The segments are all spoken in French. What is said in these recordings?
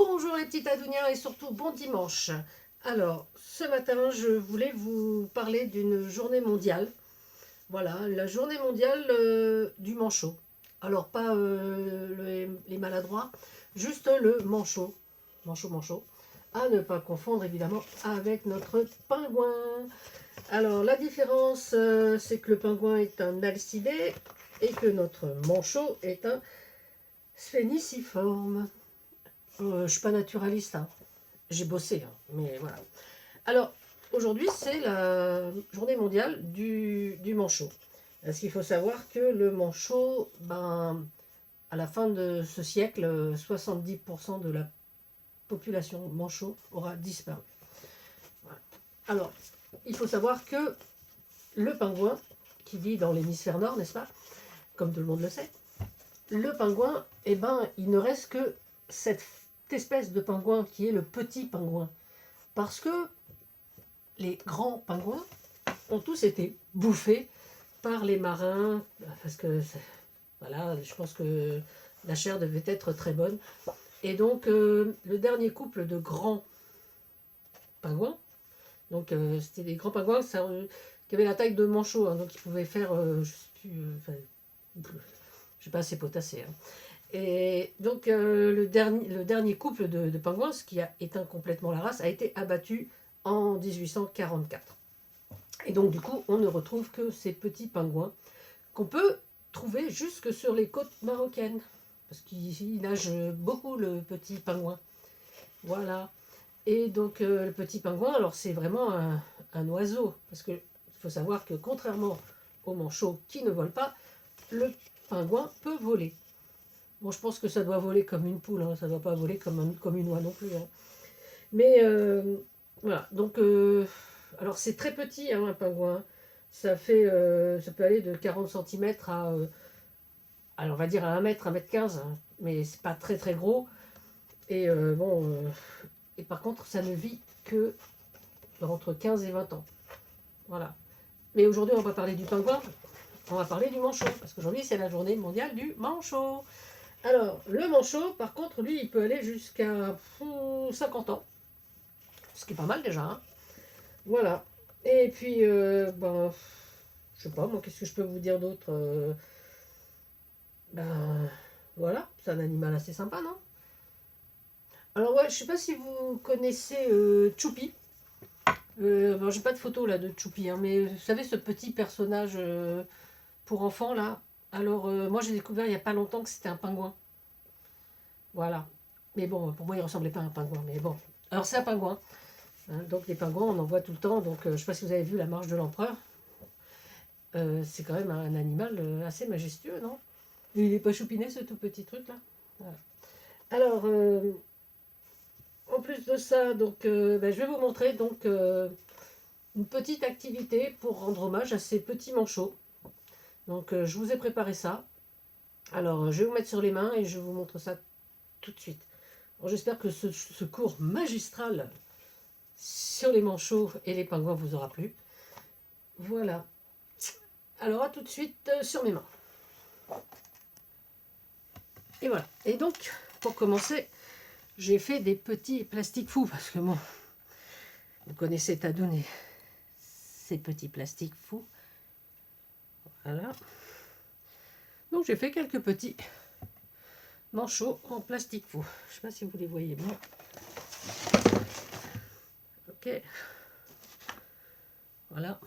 Bonjour les petits Adouniens et surtout bon dimanche. Alors, ce matin, je voulais vous parler d'une journée mondiale. Voilà, la journée mondiale du manchot. Alors, pas les maladroits, juste le manchot. Manchot. À ne pas confondre évidemment avec notre pingouin. Alors, la différence, c'est que le pingouin est un alcidé et que notre manchot est un sphéniciforme. Je ne suis pas naturaliste, hein. J'ai bossé, hein, mais voilà. Alors, aujourd'hui, c'est la journée mondiale du manchot. Parce qu'il faut savoir que le manchot, à la fin de ce siècle, 70% de la population manchot aura disparu. Voilà. Alors, il faut savoir que le pingouin, qui vit dans l'hémisphère nord, n'est-ce pas? Comme tout le monde le sait, le pingouin, il ne reste que cette espèce de pingouin qui est le petit pingouin. Parce que les grands pingouins ont tous été bouffés par les marins. Parce que, voilà, je pense que la chair devait être très bonne. Et donc, le dernier couple de grands pingouins, donc c'était des grands pingouins qui avaient la taille de manchot, hein, donc ils pouvaient faire, je sais plus, je sais pas, c'est potassé. Hein. Et donc le dernier couple de pingouins, ce qui a éteint complètement la race, a été abattu en 1844. Et donc du coup, on ne retrouve que ces petits pingouins qu'on peut trouver jusque sur les côtes marocaines. Parce qu'il nage beaucoup, le petit pingouin. Voilà. Et donc le petit pingouin, alors c'est vraiment un oiseau. Parce qu'il faut savoir que contrairement aux manchots qui ne volent pas, le pingouin peut voler. Bon, je pense que ça doit voler comme une poule, hein. Ça ne doit pas voler comme une oie non plus. Hein. Mais voilà, donc alors c'est très petit, hein, un pingouin. Ça peut aller de 40 centimètres à, alors on va dire à 1 mètre, 1 mètre 15, hein, mais c'est pas très très gros. Et et par contre, ça ne vit que entre 15 et 20 ans. Voilà. Mais aujourd'hui, on va pas parler du pingouin, on va parler du manchot, parce qu'aujourd'hui, c'est la journée mondiale du manchot. Alors, le manchot, par contre, lui, il peut aller jusqu'à 50 ans. Ce qui est pas mal déjà. Hein. Voilà. Et puis, je sais pas, moi, qu'est-ce que je peux vous dire d'autre voilà, c'est un animal assez sympa, non? Alors, ouais, je sais pas si vous connaissez Choupi. J'ai pas de photo là de Choupi, hein, mais vous savez, ce petit personnage pour enfants là. Alors, moi, j'ai découvert il y a pas longtemps que c'était un pingouin. Voilà. Mais bon, pour moi, il ressemblait pas à un pingouin. Mais bon. Alors, c'est un pingouin. Hein, donc, les pingouins, on en voit tout le temps. Donc, je ne sais pas si vous avez vu la marche de l'empereur. C'est quand même un animal assez majestueux, non? Il n'est pas choupiné, ce tout petit truc-là. Voilà. Alors, en plus de ça, donc, je vais vous montrer donc, une petite activité pour rendre hommage à ces petits manchots. Donc, je vous ai préparé ça. Alors, je vais vous mettre sur les mains et je vous montre ça tout de suite. J'espère que ce cours magistral sur les manchots et les pingouins vous aura plu. Voilà. Alors à tout de suite sur mes mains. Et voilà. Et donc, pour commencer, j'ai fait des petits plastiques fous. Parce que bon, vous connaissez Tadoun et ces petits plastiques fous. Voilà. Donc j'ai fait quelques petits manchots en plastique fou. Je ne sais pas si vous les voyez bien. Ok. Voilà.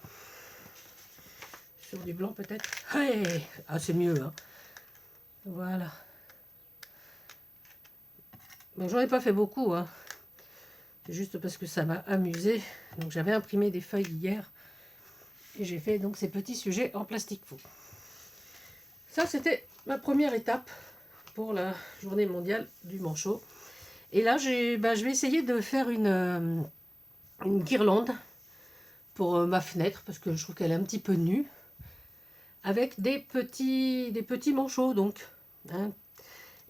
Sur du blanc peut-être. Hey, ah, c'est mieux. Hein. Voilà. Bon, j'en ai pas fait beaucoup. Hein. C'est juste parce que ça m'a amusé. Donc j'avais imprimé des feuilles hier. Et j'ai fait donc ces petits sujets en plastique fou. Ça, c'était ma première étape pour la journée mondiale du manchot. Et là, je vais essayer de faire une guirlande pour ma fenêtre, parce que je trouve qu'elle est un petit peu nue, avec des petits manchots, donc. Hein.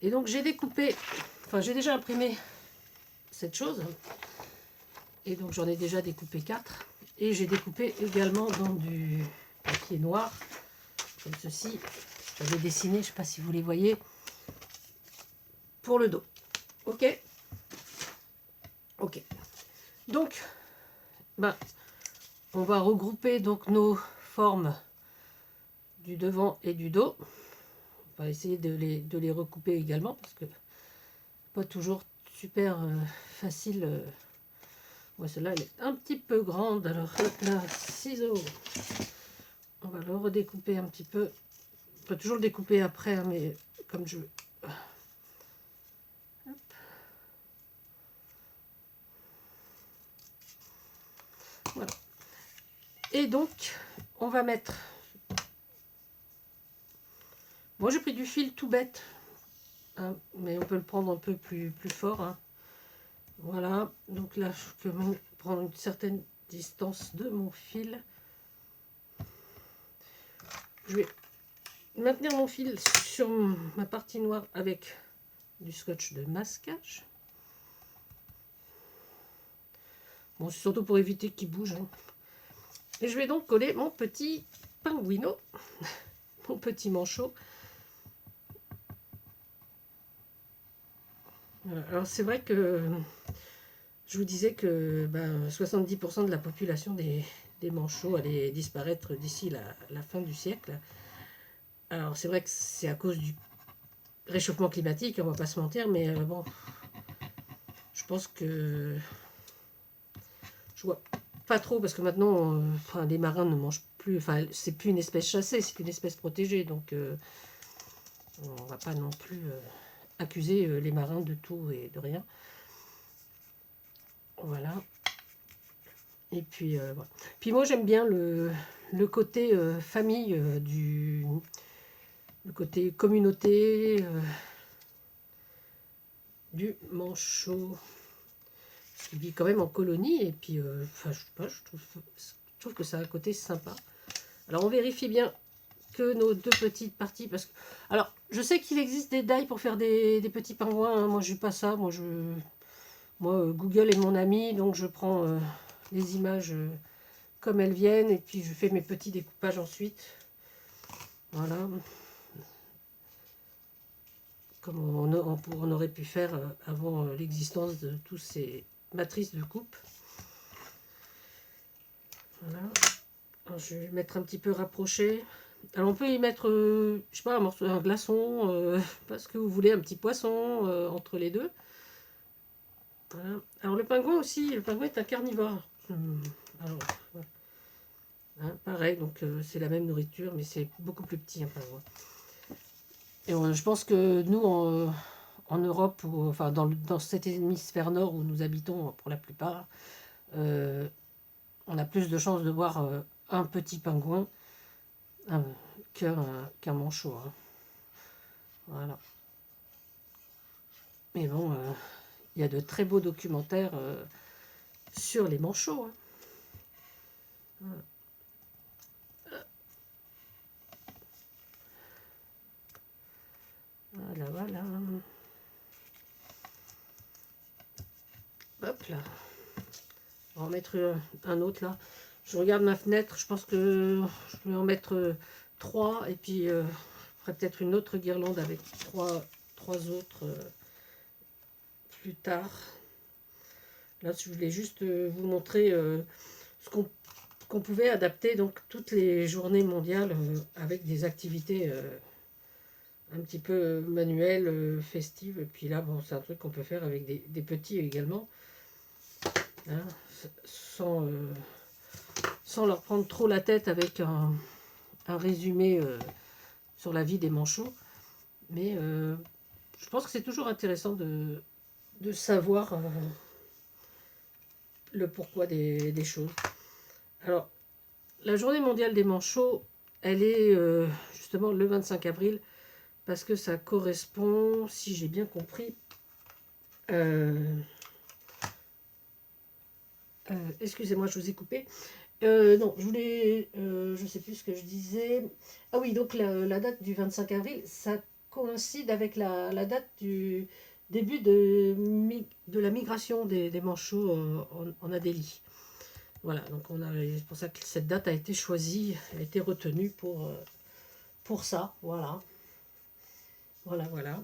Et donc, j'ai découpé, j'ai déjà imprimé cette chose. Et donc, j'en ai déjà découpé 4. Et j'ai découpé également dans du papier noir, comme ceci. J'avais dessiné, je ne sais pas si vous les voyez, pour le dos. Ok. Donc, ben, on va regrouper donc nos formes du devant et du dos. On va essayer de les recouper également parce que pas toujours super facile. Ouais, celle-là elle est un petit peu grande. Alors là, ciseau, on va le redécouper un petit peu. On peut toujours le découper après, hein, mais comme je veux. Voilà. Et donc, on va mettre... Moi, j'ai pris du fil tout bête, hein, mais on peut le prendre un peu plus fort. Hein. Voilà. Donc là, je peux prendre une certaine distance de mon fil. Je vais maintenir mon fil sur ma partie noire avec du scotch de masquage. Bon, c'est surtout pour éviter qu'il bouge. Hein. Et je vais donc coller mon petit pingouino, mon petit manchot. Alors c'est vrai que je vous disais que 70% de la population des manchots allait disparaître d'ici la fin du siècle. Alors c'est vrai que c'est à cause du réchauffement climatique, on va pas se mentir, mais bon, je pense que je vois pas trop parce que maintenant, enfin, les marins ne mangent plus, enfin c'est plus une espèce chassée, c'est une espèce protégée, donc on va pas non plus accuser les marins de tout et de rien. Voilà. Et puis voilà. Puis moi j'aime bien le côté famille le côté communauté du manchot. Il vit quand même en colonie et puis enfin, je sais pas, je trouve que ça a un côté sympa. Alors on vérifie bien que nos deux petites parties parce que alors je sais qu'il existe des die pour faire des petits pingouins. Hein. Moi je n'ai pas ça. Moi Google est mon ami donc je prends les images comme elles viennent et puis je fais mes petits découpages ensuite. Voilà. Comme on aurait pu faire avant l'existence de tous ces matrices de coupe. Voilà. Alors, je vais mettre un petit peu rapproché. Alors on peut y mettre, je sais pas, un morceau, un glaçon, parce que vous voulez, un petit poisson entre les deux. Voilà. Alors le pingouin aussi, le pingouin est un carnivore. Alors, voilà. Hein, pareil, donc c'est la même nourriture, mais c'est beaucoup plus petit un pingouin. Et je pense que nous, en Europe, ou enfin dans cet hémisphère nord où nous habitons pour la plupart, on a plus de chances de voir un petit pingouin qu'un manchot. Hein. Voilà. Mais bon, il y a de très beaux documentaires sur les manchots. Hein. Voilà, voilà. Hop là. On va en mettre un autre là. Je regarde ma fenêtre, je pense que je vais en mettre 3 et puis je ferai peut-être une autre guirlande avec trois autres plus tard. Là, je voulais juste vous montrer ce qu'on pouvait adapter donc toutes les journées mondiales avec des activités un petit peu manuelles, festives. Et puis là, bon, c'est un truc qu'on peut faire avec des petits également, hein, sans, sans leur prendre trop la tête avec un résumé sur la vie des manchots. Mais je pense que c'est toujours intéressant de savoir le pourquoi des choses. Alors, la journée mondiale des manchots, elle est justement le 25 avril, parce que ça correspond, si j'ai bien compris, excusez-moi, je vous ai coupé. Non, je voulais, je sais plus ce que je disais. Ah oui, donc la date du 25 avril, ça coïncide avec la date du début de la migration des manchots en Adélie. Voilà, donc c'est pour ça que cette date a été choisie, a été retenue pour ça. Voilà, voilà, voilà.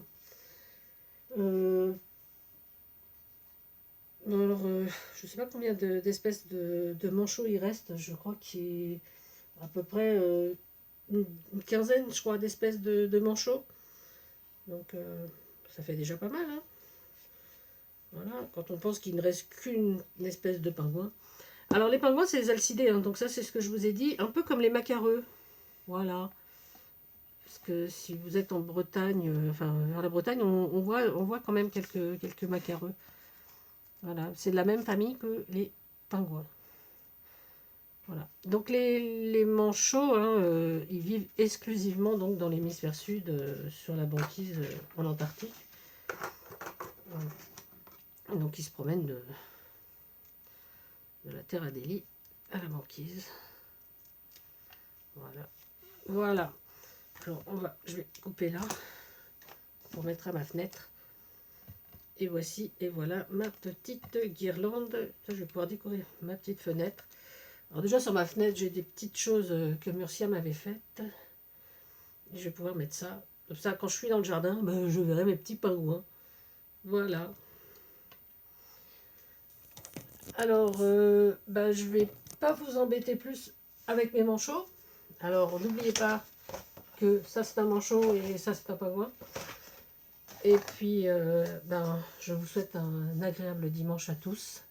Alors, je ne sais pas combien d'espèces de manchots il reste. Je crois qu'il y a à peu près une quinzaine, je crois, d'espèces de manchots. Donc, ça fait déjà pas mal, hein. Voilà, quand on pense qu'il ne reste qu'une espèce de pingouin. Alors, les pingouins, c'est les alcidés, hein, donc ça, c'est ce que je vous ai dit. Un peu comme les macareux. Voilà. Parce que si vous êtes en Bretagne, enfin, vers la Bretagne, on voit quand même quelques macareux. Voilà, c'est de la même famille que les pingouins. Voilà. Donc les manchots, hein, ils vivent exclusivement donc, dans l'hémisphère sud, sur la banquise en Antarctique. Voilà. Donc ils se promènent de la terre Adélie à la banquise. Voilà. Voilà. Alors je vais couper là pour mettre à ma fenêtre. Et voici, et voilà ma petite guirlande. Ça, je vais pouvoir décorer ma petite fenêtre. Alors déjà sur ma fenêtre, j'ai des petites choses que Murcia m'avait faites. Et je vais pouvoir mettre ça. Comme ça, quand je suis dans le jardin, ben, je verrai mes petits pingouins. Voilà. Alors, ben, je vais pas vous embêter plus avec mes manchots. Alors, n'oubliez pas que ça c'est un manchot et ça c'est un pingouin. Et puis, ben, je vous souhaite un agréable dimanche à tous.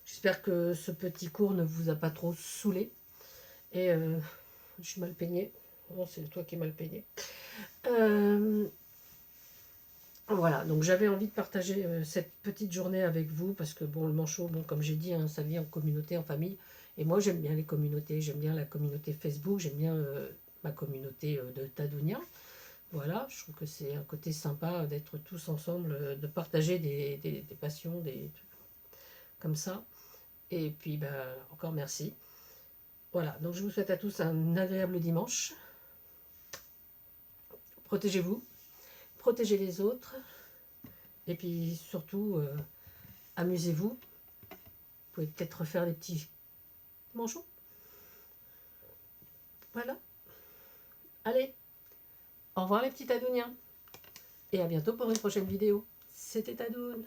J'espère que ce petit cours ne vous a pas trop saoulé. Et je suis mal peignée. Non, c'est toi qui es mal peigné. Voilà, donc j'avais envie de partager cette petite journée avec vous parce que bon, le manchot, bon, comme j'ai dit, hein, ça vit en communauté, en famille. Et moi, j'aime bien les communautés. J'aime bien la communauté Facebook. J'aime bien ma communauté de Tadounia. Voilà, je trouve que c'est un côté sympa d'être tous ensemble, de partager des passions, des trucs comme ça. Et puis, bah, encore merci. Voilà, donc je vous souhaite à tous un agréable dimanche. Protégez-vous, protégez les autres. Et puis surtout, amusez-vous. Vous pouvez peut-être refaire des petits manchots. Voilà. Allez, au revoir les petits Tadouniens. Et à bientôt pour une prochaine vidéo. C'était Tadoun.